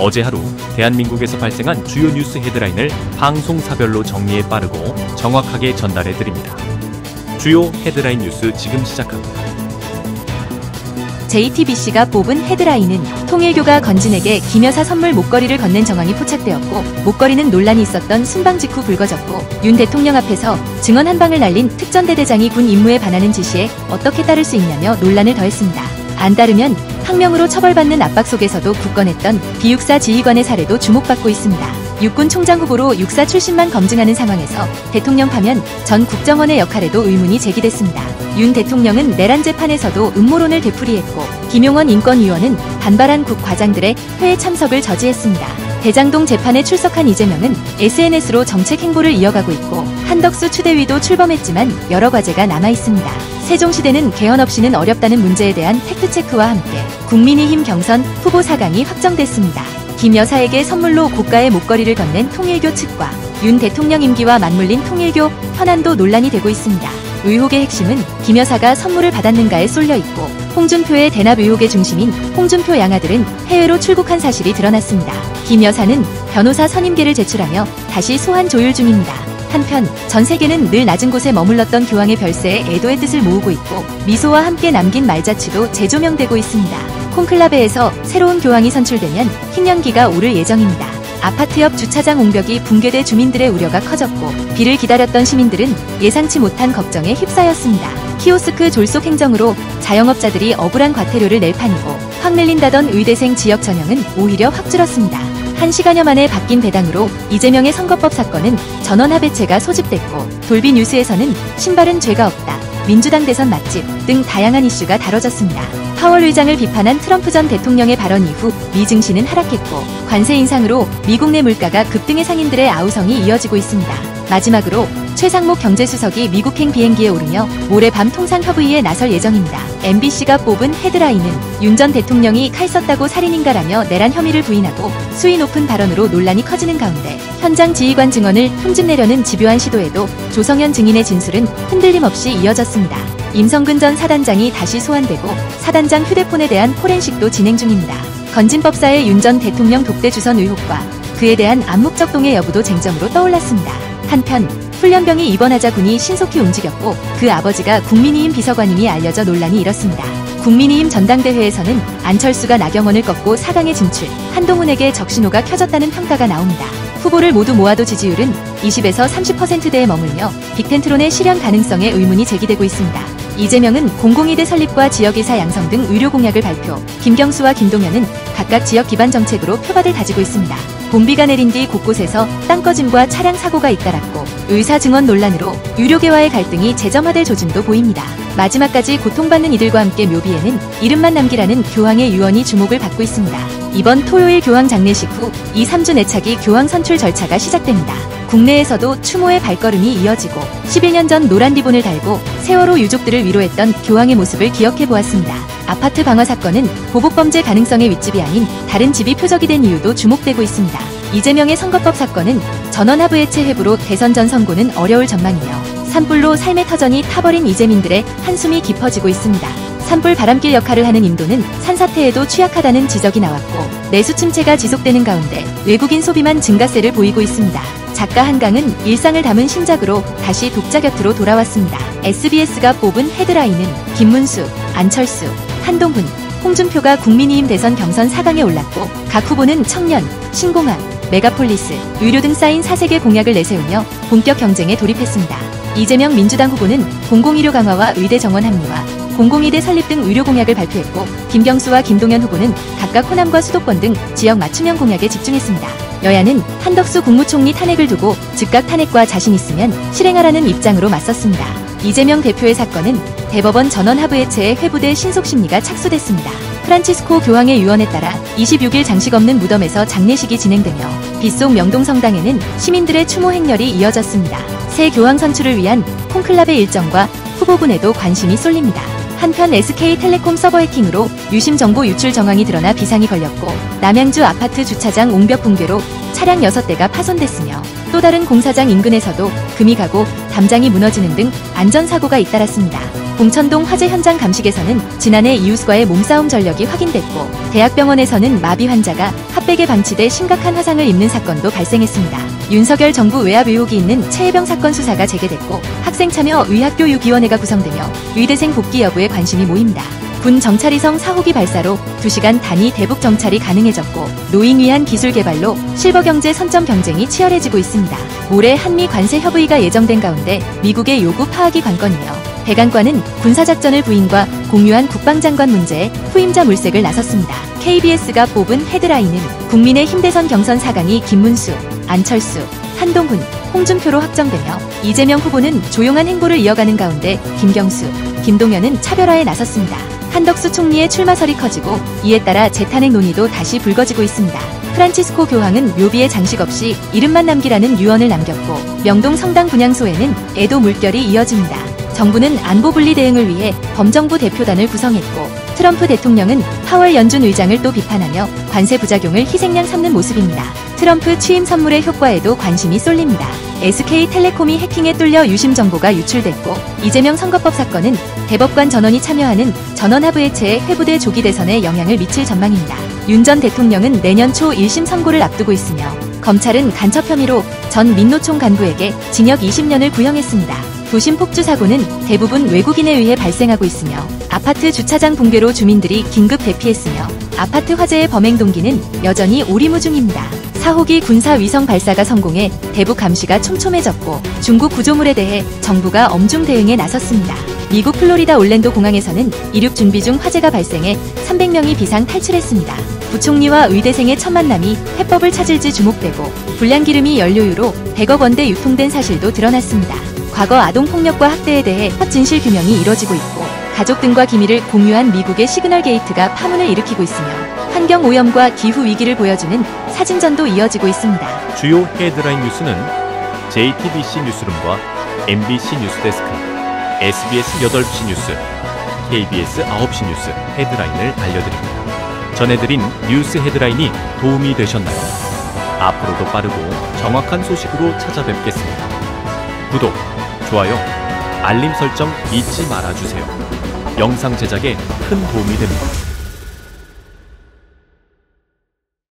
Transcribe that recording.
어제 하루 대한민국에서 발생한 주요 뉴스 헤드라인을 방송사별로 정리해 빠르고 정확하게 전달해 드립니다. 주요 헤드라인 뉴스 지금 시작합니다. JTBC가 뽑은 헤드라인은 통일교가 건진에게 김여사 선물 목걸이를 건넨 정황이 포착되었고, 목걸이는 논란이 있었던 순방 직후 불거졌고, 윤 대통령 앞에서 증언 한 방을 날린 특전대대장이 군 임무에 반하는 지시에 어떻게 따를 수 있냐며 논란을 더했습니다. 안 따르면 항명으로 처벌받는 압박 속에서도 굳건했던 비육사 지휘관의 사례도 주목받고 있습니다. 육군 총장 후보로 육사 출신만 검증하는 상황에서 대통령 파면 전 국정원의 역할에도 의문이 제기됐습니다. 윤 대통령은 내란 재판에서도 음모론을 되풀이했고, 김용원 인권위원은 반발한 국 과장들의 회의 참석을 저지했습니다. 대장동 재판에 출석한 이재명은 SNS로 정책 행보를 이어가고 있고, 한덕수 추대위도 출범했지만 여러 과제가 남아있습니다. 세종시대는 개헌 없이는 어렵다는 문제에 대한 팩트체크와 함께 국민의힘 경선 후보 4강이 확정됐습니다. 김 여사에게 선물로 고가의 목걸이를 건넨 통일교 측과 윤 대통령 임기와 맞물린 통일교 현안도 논란이 되고 있습니다. 의혹의 핵심은 김 여사가 선물을 받았는가에 쏠려 있고, 홍준표의 대납 의혹의 중심인 홍준표 양아들은 해외로 출국한 사실이 드러났습니다. 김 여사는 변호사 선임계를 제출하며 다시 소환 조율 중입니다. 한편 전 세계는 늘 낮은 곳에 머물렀던 교황의 별세에 애도의 뜻을 모으고 있고, 미소와 함께 남긴 말자취도 재조명되고 있습니다. 콘클라베에서 새로운 교황이 선출되면 흰연기가 오를 예정입니다. 아파트 옆 주차장 옹벽이 붕괴돼 주민들의 우려가 커졌고, 비를 기다렸던 시민들은 예상치 못한 걱정에 휩싸였습니다. 키오스크 졸속 행정으로 자영업자들이 억울한 과태료를 낼 판이고, 확 늘린다던 의대생 지역 전형은 오히려 확 줄었습니다. 1시간여 만에 바뀐 배당으로 이재명의 선거법 사건은 전원 합의체가 소집됐고, 돌비 뉴스에서는 신발은 죄가 없다, 민주당 대선 맛집 등 다양한 이슈가 다뤄졌습니다. 파월 의장을 비판한 트럼프 전 대통령의 발언 이후 미 증시는 하락했고, 관세 인상으로 미국 내 물가가 급등해 상인들의 아우성이 이어지고 있습니다. 마지막으로 최상목 경제수석이 미국행 비행기에 오르며 모레 밤 통상협의에 나설 예정입니다. MBC가 뽑은 헤드라인은 윤 전 대통령이 칼 썼다고 살인인가라며 내란 혐의를 부인하고 수위 높은 발언으로 논란이 커지는 가운데, 현장 지휘관 증언을 흠집내려는 집요한 시도에도 조성현 증인의 진술은 흔들림 없이 이어졌습니다. 임성근 전 사단장이 다시 소환되고, 사단장 휴대폰에 대한 포렌식도 진행 중입니다. 건진법사의 윤 전 대통령 독대 주선 의혹과 그에 대한 암묵적 동의 여부도 쟁점으로 떠올랐습니다. 한편 훈련병이 입원하자 군이 신속히 움직였고, 그 아버지가 국민의힘 비서관임이 알려져 논란이 일었습니다. 국민의힘 전당대회에서는 안철수가 나경원을 꺾고 4강에 진출, 한동훈에게 적신호가 켜졌다는 평가가 나옵니다. 후보를 모두 모아도 지지율은 20에서 30%대에 머물며 빅텐트론의 실현 가능성에 의문이 제기되고 있습니다. 이재명은 공공의대 설립과 지역의사 양성 등 의료 공약을 발표, 김경수와 김동연은 각각 지역 기반 정책으로 표밭을 다지고 있습니다. 봄비가 내린 뒤 곳곳에서 땅꺼짐과 차량 사고가 잇따랐고, 의사 증언 논란으로 유료계와의 갈등이 재점화될 조짐도 보입니다. 마지막까지 고통받는 이들과 함께 묘비에는 이름만 남기라는 교황의 유언이 주목을 받고 있습니다. 이번 토요일 교황 장례식 후 2, 3주 내차기 교황 선출 절차가 시작됩니다. 국내에서도 추모의 발걸음이 이어지고, 11년 전 노란 리본을 달고 세월호 유족들을 위로했던 교황의 모습을 기억해 보았습니다. 아파트 방화 사건은 보복범죄 가능성의 윗집이 아닌 다른 집이 표적이 된 이유도 주목되고 있습니다. 이재명의 선거법 사건은 전원합의 해체 회부로 대선 전 선고는 어려울 전망이며, 산불로 삶의 터전이 타버린 이재민들의 한숨이 깊어지고 있습니다. 산불 바람길 역할을 하는 인도는 산사태에도 취약하다는 지적이 나왔고, 내수 침체가 지속되는 가운데 외국인 소비만 증가세를 보이고 있습니다. 작가 한강은 일상을 담은 신작으로 다시 독자 곁으로 돌아왔습니다. SBS가 뽑은 헤드라인은 김문수, 안철수, 한동훈, 홍준표가 국민의힘 대선 경선 4강에 올랐고, 각 후보는 청년, 신공항, 메가폴리스, 의료 등 쌓인 사색의 공약을 내세우며 본격 경쟁에 돌입했습니다. 이재명 민주당 후보는 공공의료 강화와 의대 정원 합리화, 공공의대 설립 등 의료 공약을 발표했고, 김경수와 김동연 후보는 각각 호남과 수도권 등 지역 맞춤형 공약에 집중했습니다. 여야는 한덕수 국무총리 탄핵을 두고 즉각 탄핵과 자신 있으면 실행하라는 입장으로 맞섰습니다. 이재명 대표의 사건은 대법원 전원 합의 해체에 회부될 신속 심리가 착수됐습니다. 프란치스코 교황의 유언에 따라 26일 장식 없는 무덤에서 장례식이 진행되며, 빗속 명동성당에는 시민들의 추모 행렬이 이어졌습니다. 새 교황 선출을 위한 콘클라베 일정과 후보군에도 관심이 쏠립니다. 한편 SK텔레콤 서버 해킹으로 유심 정보 유출 정황이 드러나 비상이 걸렸고, 남양주 아파트 주차장 옹벽 붕괴로 차량 6대가 파손됐으며, 또 다른 공사장 인근에서도 금이 가고 담장이 무너지는 등 안전사고가 잇따랐습니다. 봉천동 화재 현장 감식에서는 지난해 이웃과의 몸싸움 전력이 확인됐고, 대학병원에서는 마비 환자가 핫백에 방치돼 심각한 화상을 입는 사건도 발생했습니다. 윤석열 정부 외압 의혹이 있는 최혜병 사건 수사가 재개됐고, 학생 참여 의학교 유기원회가 구성되며 의대생 복귀 여부에 관심이 모입니다. 군 정찰위성 4호기 발사로 2시간 단위 대북 정찰이 가능해졌고, 노인 위한 기술 개발로 실버경제 선점 경쟁이 치열해지고 있습니다. 올해 한미 관세 협의가 예정된 가운데 미국의 요구 파악이 관건이며, 백안과는 군사작전을 부인과 공유한 국방장관 문제에 후임자 물색을 나섰습니다. KBS가 뽑은 헤드라인은 국민의힘 대선 경선 4강이 김문수, 안철수, 한동훈, 홍준표로 확정되며, 이재명 후보는 조용한 행보를 이어가는 가운데 김경수, 김동연은 차별화에 나섰습니다. 한덕수 총리의 출마설이 커지고, 이에 따라 재탄핵 논의도 다시 불거지고 있습니다. 프란치스코 교황은 묘비에 장식 없이 이름만 남기라는 유언을 남겼고, 명동 성당 분향소에는 애도 물결이 이어집니다. 정부는 안보 분리 대응을 위해 범정부 대표단을 구성했고, 트럼프 대통령은 파월 연준 의장을 또 비판하며 관세 부작용을 희생양 삼는 모습입니다. 트럼프 취임 선물의 효과에도 관심이 쏠립니다. SK텔레콤이 해킹에 뚫려 유심 정보가 유출됐고, 이재명 선거법 사건은 대법관 전원이 참여하는 전원하부 해체의 회부대 조기 대선에 영향을 미칠 전망입니다. 윤 전 대통령은 내년 초 1심 선고를 앞두고 있으며, 검찰은 간첩 혐의로 전 민노총 간부에게 징역 20년을 구형했습니다. 도심 폭주 사고는 대부분 외국인에 의해 발생하고 있으며, 아파트 주차장 붕괴로 주민들이 긴급 대피했으며, 아파트 화재의 범행 동기는 여전히 오리무중입니다. 4호기 군사 위성 발사가 성공해 대북 감시가 촘촘해졌고, 중국 구조물에 대해 정부가 엄중 대응에 나섰습니다. 미국 플로리다 올랜도 공항에서는 이륙 준비 중 화재가 발생해 300명이 비상 탈출했습니다. 부총리와 의대생의 첫 만남이 해법을 찾을지 주목되고, 불량기름이 연료유로 100억 원대 유통된 사실도 드러났습니다. 과거 아동폭력과 학대에 대해 첫 진실규명이 이뤄지고 있고, 가족 등과 기밀을 공유한 미국의 시그널 게이트가 파문을 일으키고 있으며, 환경오염과 기후위기를 보여주는 사진전도 이어지고 있습니다. 주요 헤드라인 뉴스는 JTBC 뉴스룸과 MBC 뉴스데스크, SBS 8시 뉴스, KBS 9시 뉴스 헤드라인을 알려드립니다. 전해드린 뉴스 헤드라인이 도움이 되셨나요? 앞으로도 빠르고 정확한 소식으로 찾아뵙겠습니다. 구독, 좋아요, 알림 설정 잊지 말아주세요. 영상 제작에 큰 도움이 됩니다.